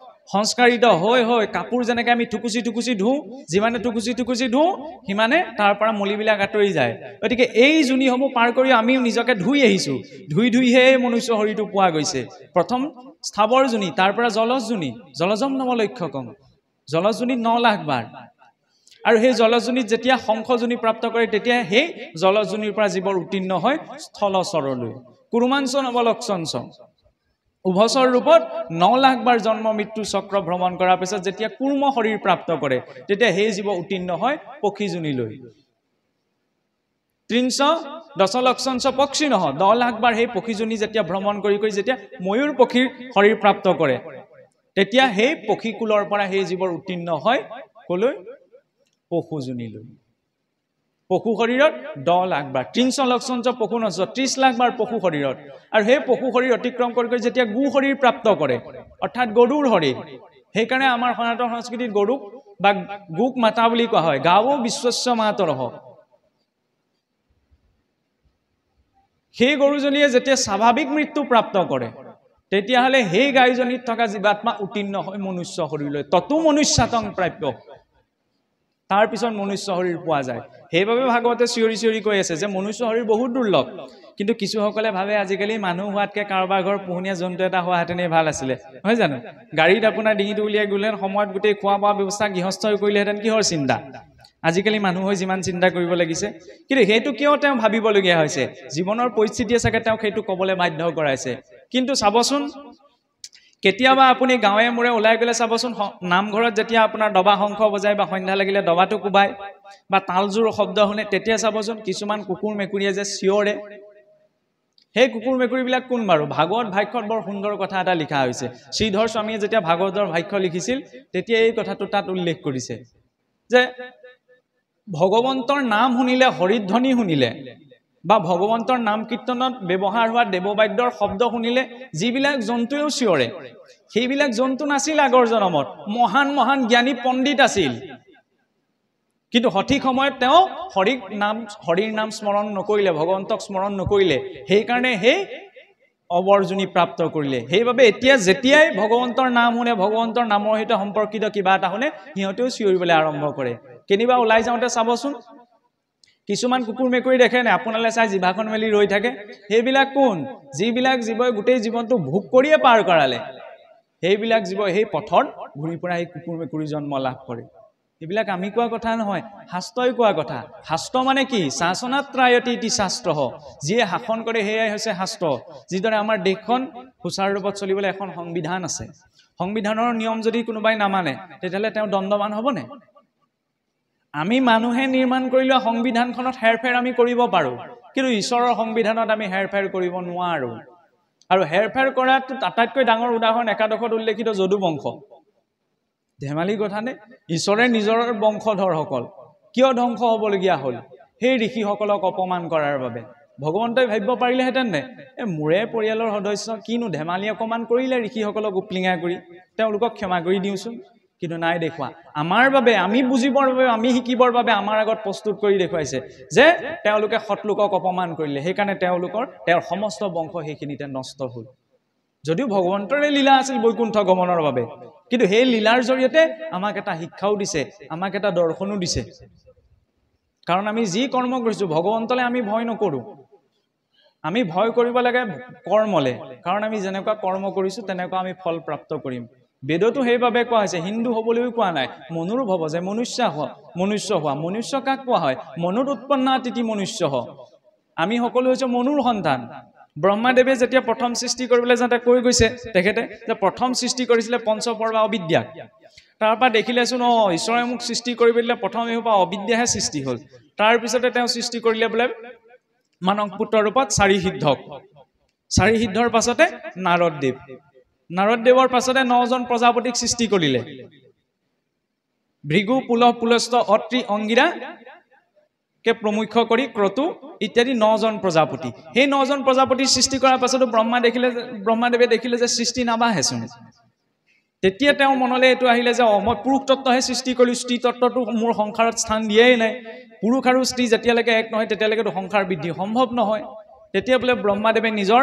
সংস্কাৰিত হৈ কাপোৰ যেনেকৈ আমি টুকুচি ধুওঁ যিমানে টুকুচি ধুওঁ সিমানে তাৰ পৰা মলিবিলাক আঁতৰি যায় গতিকে এই জুনিসমূহ পাৰ কৰি আমিও নিজকে ধুই আহিছোঁ ধুইহে মনুষ্য শৰীৰটো পোৱা গৈছে প্ৰথম স্থাৱৰ জুনি তাৰ পৰা জলজুনি জলজম নৱলক্ষকম জলজুনিত 9 লাখ বাৰ আৰু সেই জলজুনিত যেতিয়া শংখজুনি প্ৰাপ্ত কৰে তেতিয়া সেই জলজুনিৰ পৰা জীৱৰ উত্তীৰ্ণ হয় স্থলচৰলৈ কুৰুমাঞ্চ নৱলক্ষঞ্চ উভচৰ ৰূপত 9 লাখ বাৰ জন্ম মৃত্যু চক্ৰ ভ্ৰমণ কৰাৰ পিছত যেতিয়া কুৰ্ম শৰীৰ প্ৰাপ্ত কৰে তেতিয়া সেই জীৱ উত্তীৰ্ণ হয় পক্ষীজুনিলৈ ত্ৰিঞ্চ দশলক্ষঞ্চ পক্ষী নহ 10 লাখ বাৰ সেই পক্ষীজুনি যেতিয়া ভ্ৰমণ কৰি যেতিয়া ময়ূৰ পক্ষীৰ শৰীৰ প্ৰাপ্ত কৰে তেতিয়া সেই পক্ষীকুলৰ পৰা সেই জীৱৰ উত্তীৰ্ণ হয় কলৈ পশুজুনিলৈ পশু শৰীৰত 10 লাখ বাৰ 300 লক্ষঞ্চ পশু নচ 30 লাখ বাৰ পশু শৰীৰত আৰু সেই পশু শৰীৰ অতিক্ৰম কৰি যেতিয়া গু শৰীৰ প্ৰাপ্ত কৰে অৰ্থাৎ গৰুৰ শৰীৰ সেইকাৰণে আমাৰ সনাতন সংস্কৃতিত গৰুক বা গুক মাতা বুলি কোৱা হয় গাও বিশ্বস্য মাতৰহ সেই গৰুজনীয়ে যেতিয়া স্বাভাৱিক মৃত্যু প্ৰাপ্ত কৰে তেতিয়াহ'লে সেই গাইজনীত থকা জীৱাত্মা উত্তীৰ্ণ হয় মনুষ্য শৰীৰলৈ ততো মনুষ্যাতং প্ৰাপ্য তাৰ পিছত মনুষ্য শৰীৰ পোৱা যায় সেইবাবে ভাগৱতে চিঞৰি কৈ আছে যে মনুষ্য শৰীৰ বহুত দুৰ্লভ কিন্তু কিছুসকলে ভাবে আজিকালি মানুহ হোৱাতকে কাৰোবাৰ ঘৰ পোহনীয়া জন্তু এটা হোৱাহেঁতেনেই ভাল আছিলে হয় জানো গাড়ীত আপোনাৰ ডিঙিটো উলিয়াই গ'লে সময়ত গোটেই খোৱা বোৱা ব্যৱস্থা গৃহস্থই কৰিলেহেঁতেন কিহৰ চিন্তা আজিকালি মানুহ হৈ যিমান চিন্তা কৰিব লাগিছে কিন্তু সেইটো কিয় তেওঁ ভাবিবলগীয়া হৈছে জীৱনৰ পৰিস্থিতিয়ে চাগে তেওঁক সেইটো ক'বলৈ বাধ্য কৰাইছে কিন্তু চাবচোন কেতিয়াবা আপুনি গাঁৱে মোৰে ওলাই গ'লে চাবচোন নামঘৰত যেতিয়া আপোনাৰ দবা শংখ বজায় বা সন্ধ্যা লাগিলে দবাটো কোবায় বা তালজোৰ শব্দ শুনে তেতিয়া চাবচোন কিছুমান কুকুৰ মেকুৰীয়ে যে চিঞৰে সেই কুকুৰ মেকুৰীবিলাক কোন বাৰু ভাগৱত ভাষ্যত বৰ সুন্দৰ কথা এটা লিখা হৈছে শ্ৰীধৰ স্বামীয়ে যেতিয়া ভাগৱতৰ ভাষ্য লিখিছিল তেতিয়া এই কথাটো তাত উল্লেখ কৰিছে যে ভগৱন্তৰ নাম শুনিলে হৰিধ্বনি শুনিলে বা ভগৱন্তৰ নাম কীৰ্তনত ব্যৱহাৰ হোৱা দেৱবাদ্যৰ শব্দ শুনিলে যিবিলাক জন্তুৱেও চিঞৰে সেইবিলাক জন্তু নাছিল আগৰ জনমত মহান জ্ঞানী পণ্ডিত আছিল কিন্তু সঠিক সময়ত তেওঁ হৰিৰ নাম স্মৰণ নকৰিলে ভগৱন্তক স্মৰণ নকৰিলে সেইকাৰণে সেই অবৰ্জনী প্ৰাপ্ত কৰিলে সেইবাবে এতিয়া যেতিয়াই ভগৱন্তৰ নাম শুনে ভগৱন্তৰ নামৰ সৈতে সম্পৰ্কিত কিবা এটা শুনে সিহঁতেও চিঞৰিবলৈ আৰম্ভ কৰে কেনিবা ওলাই যাওঁতে চাবচোন কিছুমান কুকুৰ মেকুৰী দেখে নে আপোনালৈ চাই জিভাখন মেলি ৰৈ থাকে সেইবিলাক কোন যিবিলাক জীৱই গোটেই জীৱনটো ভোগ কৰিয়ে পাৰ কৰালে সেইবিলাক জীৱ সেই পথত ঘূৰি ফুৰা এই কুকুৰ মেকুৰী জন্ম লাভ কৰে এইবিলাক আমি কোৱা কথা নহয় শাস্ত্ৰই কোৱা কথা শাস্ত্ৰ মানে কি শাসনাত্ৰায়তি ইতি শাস্ত্ৰ যিয়ে শাসন কৰে সেয়াই হৈছে শাস্ত্ৰ যিদৰে আমাৰ দেশখন সুচাৰুৰূপত চলিবলৈ এখন সংবিধান আছে সংবিধানৰ নিয়ম যদি কোনোবাই নামানে তেতিয়াহ'লে তেওঁ দণ্ডবান হ'বনে আমি মানুহে নিৰ্মাণ কৰি লোৱা সংবিধানখনত হেৰফেৰ আমি কৰিব পাৰো কিন্তু ঈশ্বৰৰ সংবিধানত আমি হেৰফেৰ কৰিব নোৱাৰো আৰু হেৰফেৰ কৰাটো আটাইতকৈ ডাঙৰ উদাহৰণ একাদশত উল্লেখিত যদু বংশ ধেমালি কথা নে ঈশ্বৰে নিজৰ বংশধৰসকল কিয় ধ্বংস হ'বলগীয়া হ'ল সেই ঋষিসকলক অপমান কৰাৰ বাবে ভগৱন্তই ভাবিব পাৰিলেহেঁতেন নে মোৰে পৰিয়ালৰ সদস্য কিনো ধেমালি অকমান কৰিলে ঋষিসকলক উপলিঙা কৰি তেওঁলোকক ক্ষমা কৰি দিওঁচোন কিন্তু নাই দেখুৱা আমাৰ বাবে আমি বুজিবৰ বাবে আমি শিকিবৰ বাবে আমাৰ আগত প্ৰস্তুত কৰি দেখুৱাইছে যে তেওঁলোকে সৎলোকক অপমান কৰিলে সেইকাৰণে তেওঁৰ সমস্ত বংশ সেইখিনিতে নষ্ট হ'ল যদিও ভগৱন্তৰে লীলা আছিল বৈকুণ্ঠ গমনৰ বাবে কিন্তু সেই লীলাৰ জৰিয়তে আমাক এটা শিক্ষাও দিছে আমাক এটা দৰ্শনো দিছে কাৰণ আমি যি কৰ্ম কৰিছো ভগৱন্তলৈ আমি ভয় নকৰো আমি ভয় কৰিব লাগে কৰ্মলে কাৰণ আমি যেনেকুৱা কৰ্ম কৰিছো তেনেকুৱা আমি ফল প্ৰাপ্ত কৰিম বেদতো সেইভাবে কোৱা হৈছে হিন্দু হ'বলৈও কোৱা নাই মনুৰূপ হ'ব যে মনুষ্য হোৱা মনুষ্য কাক কোৱা হয় মনুৰ উৎপন্নাতিথি মনুষ্য আমি সকলো হৈছে মনুৰ সন্তান ব্ৰহ্মাদেৱে যেতিয়া প্ৰথম সৃষ্টি কৰিবলৈ যাতে কৈ গৈছে তেখেতে যে প্ৰথম সৃষ্টি কৰিছিলে পঞ্চপৰ্বা অবিদ্যাক তাৰপৰা দেখিলেচোন ঈশ্বৰে মোক সৃষ্টি কৰিব দিলে প্ৰথম এসোপা অবিদ্যাহে সৃষ্টি হ'ল তাৰপিছতে তেওঁ সৃষ্টি কৰিলে বোলে মানৱ পুত্ৰ ৰূপত চাৰি সিদ্ধৰ পাছতে নাৰদদেৱৰ পাছতে 9জন প্ৰজাপতিক সৃষ্টি কৰিলে ভৃগু পুলহ পুলস্ত অত্ৰি অংগিৰা কে প্ৰমুখ্য কৰি ক্ৰতু ইত্যাদি 9জন প্ৰজাপতি সেই 9জন প্ৰজাপতিৰ সৃষ্টি কৰাৰ পাছতো ব্ৰহ্মাদেৱে দেখিলে যে সৃষ্টি নাবাহেচোন তেতিয়া তেওঁ মনলৈ এইটো আহিলে যে মই পুৰুষ তত্ত্বহে সৃষ্টি কৰিলো স্ত্ৰী তত্ত্বটো মোৰ সংসাৰত স্থান দিয়েই নাই পুৰুষ আৰু স্ত্ৰী যেতিয়ালৈকে এক নহয় তেতিয়ালৈকেতো সংসাৰ বৃদ্ধি সম্ভৱ নহয় তেতিয়া বোলে ব্ৰহ্মাদেৱে নিজৰ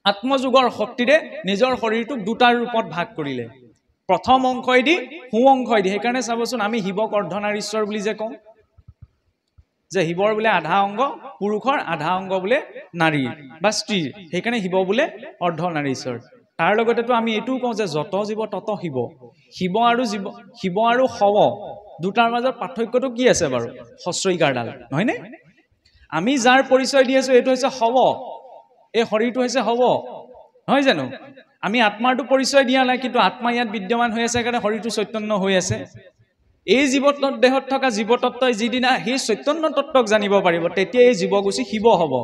আত্মযোগৰ শক্তিৰে নিজৰ শৰীৰটোক দুটাৰ ৰূপত ভাগ কৰিলে প্ৰথম অংশইদি সু অংশইদি সেইকাৰণে চাবচোন আমি শিৱক অৰ্ধনাৰীশ্বৰ বুলি যে কওঁ যে শিৱৰ বোলে আধা অংগ পুৰুষৰ আধা অংগ বোলে নাৰীৰ বা স্ত্ৰীৰ সেইকাৰণে শিৱ বোলে অৰ্ধনাৰীশ্বৰ তাৰ লগতেতো আমি এইটোও কওঁ যে যত জীৱ তত শিৱ শিৱ আৰু শৱ দুটাৰ মাজত পাৰ্থক্যটো কি আছে বাৰু হস্ৰইকাৰডাল নহয়নে আমি যাৰ পৰিচয় দি আছো এইটো হৈছে শৱ এই শৰীৰটো হৈছে শৱ নহয় জানো আমি আত্মাৰটো পৰিচয় দিয়া নাই কিন্তু আত্মা ইয়াত বিদ্যমান হৈ আছে কাৰণে শৰীৰটো চৈতন্য হৈ আছে এই জীৱতত্বৰ দেহত থকা জীৱতত্বই যিদিনা সেই চৈতন্য তত্ত্বক জানিব পাৰিব তেতিয়া এই জীৱগুচি শিৱ হ'ব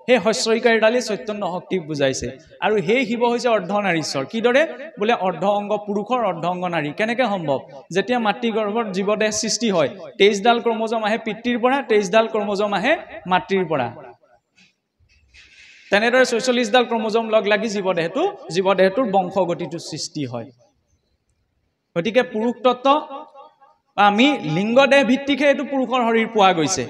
সেই হস্ৰইকাৰডালে চৈতন্য শক্তিক বুজাইছে আৰু সেই শিৱ হৈছে অৰ্ধনাৰীশ্বৰ কিদৰে বোলে অৰ্ধ অংগ পুৰুষৰ অৰ্ধ অংগ নাৰী কেনেকৈ সম্ভৱ যেতিয়া মাতৃগৰ্ভত জীৱদেহ সৃষ্টি হয় 23ডাল ক্ৰমোজম আহে পিতৃৰ পৰা 23ডাল ক্ৰমোজম আহে মাতৃৰ পৰা তেনেদৰে 46ডাল ক্ৰমোজম লগ লাগি জীৱদেহটোৰ বংশগতিটো সৃষ্টি হয় গতিকে পুৰুষ তত্ত্ব আমি লিংগদেহ ভিত্তিকহে এইটো পুৰুষৰ শৰীৰ পোৱা গৈছে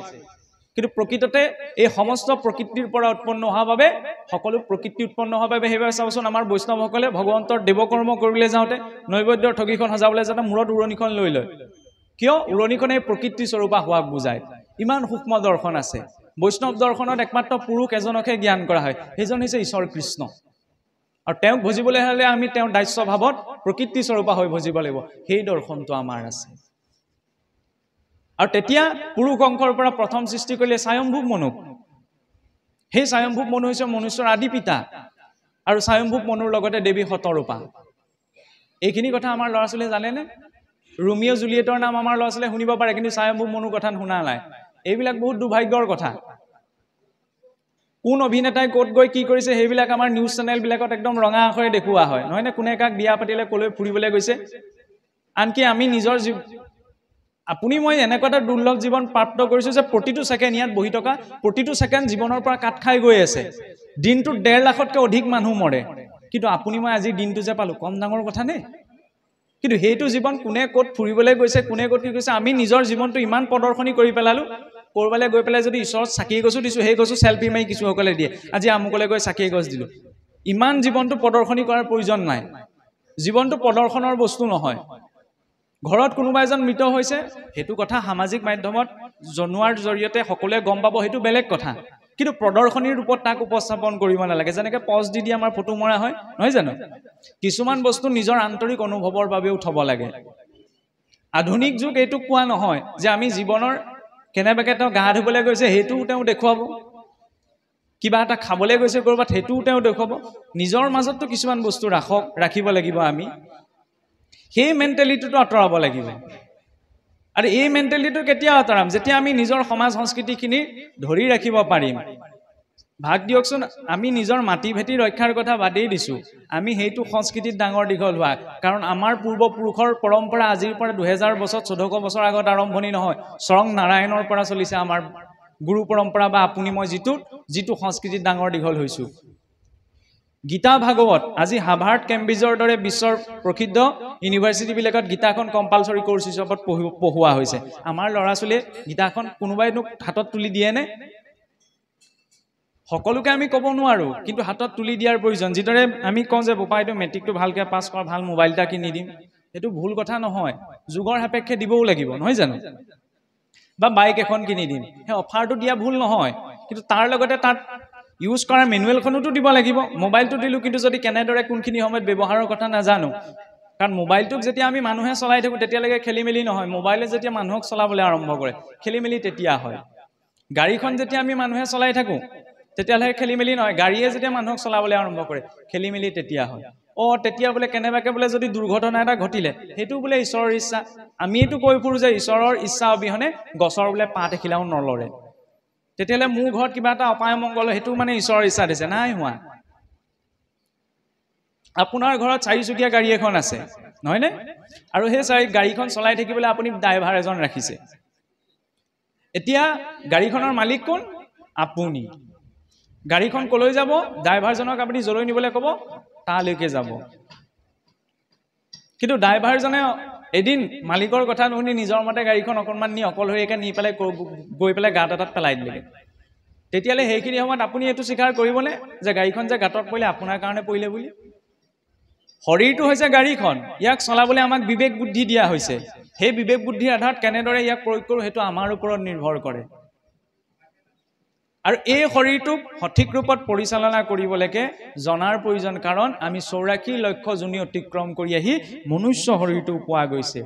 কিন্তু প্ৰকৃততে এই সমস্ত প্ৰকৃতিৰ পৰা উৎপন্ন হোৱা বাবে সকলো প্ৰকৃতি উৎপন্ন হোৱা বাবে সেইবাবে চাওচোন আমাৰ বৈষ্ণৱসকলে ভগৱন্তৰ দেৱকৰ্ম কৰিবলৈ যাওঁতে নৈবেদ্যৰ ঠগীখন সজাবলৈ যাওঁতে মূৰত উৰণিখন লৈ লয় কিয় উৰণিখনে প্ৰকৃতি স্বৰূপা হোৱাক বুজায় ইমান সূক্ষ্ম দৰ্শন আছে বৈষ্ণৱ দৰ্শনত একমাত্ৰ পুৰুষ এজনকহে জ্ঞান কৰা হয় সেইজন হৈছে ঈশ্বৰ কৃষ্ণ আৰু তেওঁক ভজিবলৈ হ'লে আমি তেওঁৰ দাস্য ভাৱত প্ৰকৃতি স্বৰূপা হৈ ভজিব লাগিব সেই দৰ্শনটো আমাৰ আছে আৰু তেতিয়া পুৰুষ অংশৰ পৰা প্ৰথম সৃষ্টি কৰিলে স্বয়ম্ভুৱ মনুক সেই স্বয়ম্ভুৱ মনু হৈছে মনুষ্যৰ আদি পিতা আৰু স্বয়ম্ভুৱ মনুৰ লগতে দেৱী শতৰূপা এইখিনি কথা আমাৰ ল'ৰা ছোৱালীয়ে জানেনে ৰোমিঅ জুলিয়েটৰ নাম আমাৰ ল'ৰা ছোৱালীয়ে শুনিব পাৰে কিন্তু স্বয়ম্ভুৱ মনুৰ কথা শুনা নাই এইবিলাক বহুত দুৰ্ভাগ্যৰ কথা কোন অভিনেতাই ক'ত গৈ কি কৰিছে সেইবিলাক আমাৰ নিউজ চেনেলবিলাকত একদম ৰঙা আখৰে দেখুওৱা হয় নহয়নে কোনে কাক বিয়া পাতিলে কলৈ ফুৰিবলৈ গৈছে আনকি আমি নিজৰ আপুনি মই এনেকুৱা এটা দুৰ্লভ জীৱন প্ৰাপ্ত কৰিছো যে প্ৰতিটো ছেকেণ্ড ইয়াত বহি থকা প্ৰতিটো ছেকেণ্ড জীৱনৰ পৰা কাট খাই গৈ আছে দিনটোত 1.5 লাখতকৈ অধিক মানুহ মৰে কিন্তু আপুনি মই আজি দিনটো যে পালো কম ডাঙৰ কথা নে কিন্তু সেইটো জীৱন কোনে ক'ত ফুৰিবলৈ গৈছে কোনে ক'ত কি কৈছে আমি নিজৰ জীৱনটো ইমান প্ৰদৰ্শনী কৰি পেলালো কৰবালে গৈ পেলাই যদি ঈশ্বৰত চাকি গছো দিছো সেই গছো সেলফি মাৰি কিছু সকলে দিয়ে আজি আমুকলে গৈ চাকি গছ দিলো ইমান জীৱনটো প্ৰদৰ্শনী কৰাৰ প্ৰয়োজন নাই জীৱনটো প্ৰদৰ্শনৰ বস্তু নহয় ঘৰত কোনোবা এজন মৃত হৈছে হেতু কথা সামাজিক মাধ্যমত জনোৱাৰ জৰিয়তে সকলোৱে গম পাব হেতু বেলেগ কথা কিন্তু প্ৰদৰ্শনীৰ ৰূপত তাক উপস্থাপন কৰিব নালাগে যেনেকৈ পজ দি আমাৰ ফটো মৰা হয় নহয় জানো কিছুমান বস্তু নিজৰ আন্তৰিক অনুভৱৰ বাবে উঠব লাগে আধুনিক যুগ এইটো কোৱা নহয় যে আমি জীৱনৰ কেনেবাকে তেওঁ গা ধুবলৈ গৈছে হেতুও তেওঁ দেখুৱাব কিবা এটা খাবলৈ গৈছে কৰবাত হেতুও তেওঁ দেখুৱাব নিজৰ মাজতো কিছুমান বস্তু ৰাখিব লাগিব আমি সেই মেন্টালিটিটো আঁতৰাব লাগিব আৰু এই মেন্টালিটিটো কেতিয়া আঁতৰাম যেতিয়া আমি নিজৰ সমাজ সংস্কৃতিখিনি ধৰি ৰাখিব পাৰিম ভাগ দিয়কচোন আমি নিজৰ মাটি ভেটি ৰক্ষাৰ কথা বাদেই দিছো আমি সেইটো সংস্কৃতিত ডাঙৰ দীঘল হোৱা কাৰণ আমাৰ পূৰ্বপুৰুষৰ পৰম্পৰা আজিৰ পৰা 2000 বছৰ 1400 বছৰ আগত আৰম্ভণি নহয় স্বয়ং নাৰায়ণৰ পৰা চলিছে আমাৰ গুৰু পৰম্পৰা বা আপুনি মই যিটো সংস্কৃতিত ডাঙৰ দীঘল হৈছো গীতা ভাগৱত আজি হাৰ্ভাৰ্ড কেম্ব্ৰিজৰ দৰে বিশ্বৰ প্ৰসিদ্ধ ইউনিভাৰ্চিটিবিলাকত গীতাখন কম্পালসৰি কোৰ্ছ হিচাপত পঢ়ুৱা হৈছে আমাৰ ল'ৰা ছোৱালীয়ে গীতাখন কোনোবাইনো হাতত তুলি দিয়ে নে সকলোকে আমি ক'ব নোৱাৰো কিন্তু হাতত তুলি দিয়াৰ প্ৰয়োজন যিদৰে আমি কওঁ যে বোপাইটো মেট্ৰিকটো ভালকৈ পাছ কৰ ভাল মোবাইল এটা কিনি দিম সেইটো ভুল কথা নহয় যুগৰ সাপেক্ষে দিবও লাগিব নহয় জানো বা বাইক এখন কিনি দিম সেই অফাৰটো দিয়া ভুল নহয় কিন্তু তাৰ লগতে তাত ইউজ কৰাৰ মেনুৱেলখনতো দিব লাগিব মোবাইলটো দিলো কিন্তু যদি কেনেদৰে কোনখিনি সময়ত ব্যৱহাৰৰ কথা নাজানো কাৰণ মোবাইলটোক যেতিয়া আমি মানুহে চলাই থাকো তেতিয়ালৈকে খেলিমেলি নহয় মোবাইলে যেতিয়া মানুহক চলাবলৈ আৰম্ভ কৰে খেলিমেলি তেতিয়া হয় গাড়ীখন যেতিয়া আমি মানুহে চলাই থাকো তেতিয়ালে খেলিমেলি নহয় গাড়ীয়ে যেতিয়া মানুহক চলাবলৈ আৰম্ভ কৰে খেলিমেলি তেতিয়া হয় তেতিয়া বোলে কেনেবাকে বোলে যদি দুৰ্ঘটনা এটা ঘটিলে হেতু বোলে ঈশ্বৰৰ ইচ্ছা আমি এটো কৈ ফুৰো যে ঈশ্বৰৰ ইচ্ছা অবিহনে গছৰ বোলে পাত এখিলাও নলৰে তেতিয়ালে মোৰ ঘৰত কিবা এটা অপায় মংগল হেতু মানে ঈশ্বৰৰ ইচ্ছা দিছে নাই হোৱা আপোনাৰ ঘৰত চাৰিচকীয়া গাড়ী এখন আছে নহয় নে আৰু সেই গাড়ীখন চলাই থাকিবলৈ আপুনি ড্ৰাইভাৰ এজন ৰাখিছে এতিয়া গাড়ীখনৰ মালিক কোন আপুনি গাড়ীখন কলৈ যাব ড্ৰাইভাৰজনক আপুনি জলৈ নিবলৈ ক'ব তালৈকে যাব কিন্তু ড্ৰাইভাৰজনে এদিন মালিকৰ কথা নুশুনি নিজৰ মতে গাড়ীখন অকনমান নি অকলহৰীয়াকৈ নি পেলাই গৈ পেলাই গাঁত এটাত পেলাই দিলে তেতিয়ালে সেইখিনি সময়ত আপুনি এটো স্বীকাৰ কৰিবনে যে গাড়ীখন যে গাতত পৰিলে আপোনাৰ কাৰণে পৰিলে বুলি শৰীৰটো হৈছে গাড়ীখন ইয়াক চলাবলৈ আমাক বিবেক বুদ্ধি দিয়া হৈছে সেই বিবেক বুদ্ধিৰ আধাৰত কেনেদৰে ইয়াক প্ৰয়োগ কৰো হেতু আমাৰ ওপৰত নিৰ্ভৰ কৰে আৰু এই শৰীৰটোক সঠিক ৰূপত পৰিচালনা কৰিবলৈকে জনাৰ প্ৰয়োজন কাৰণ আমি 84 লক্ষ জুনি অতিক্ৰম কৰি আহি মনুষ্য শৰীৰটো পোৱা গৈছে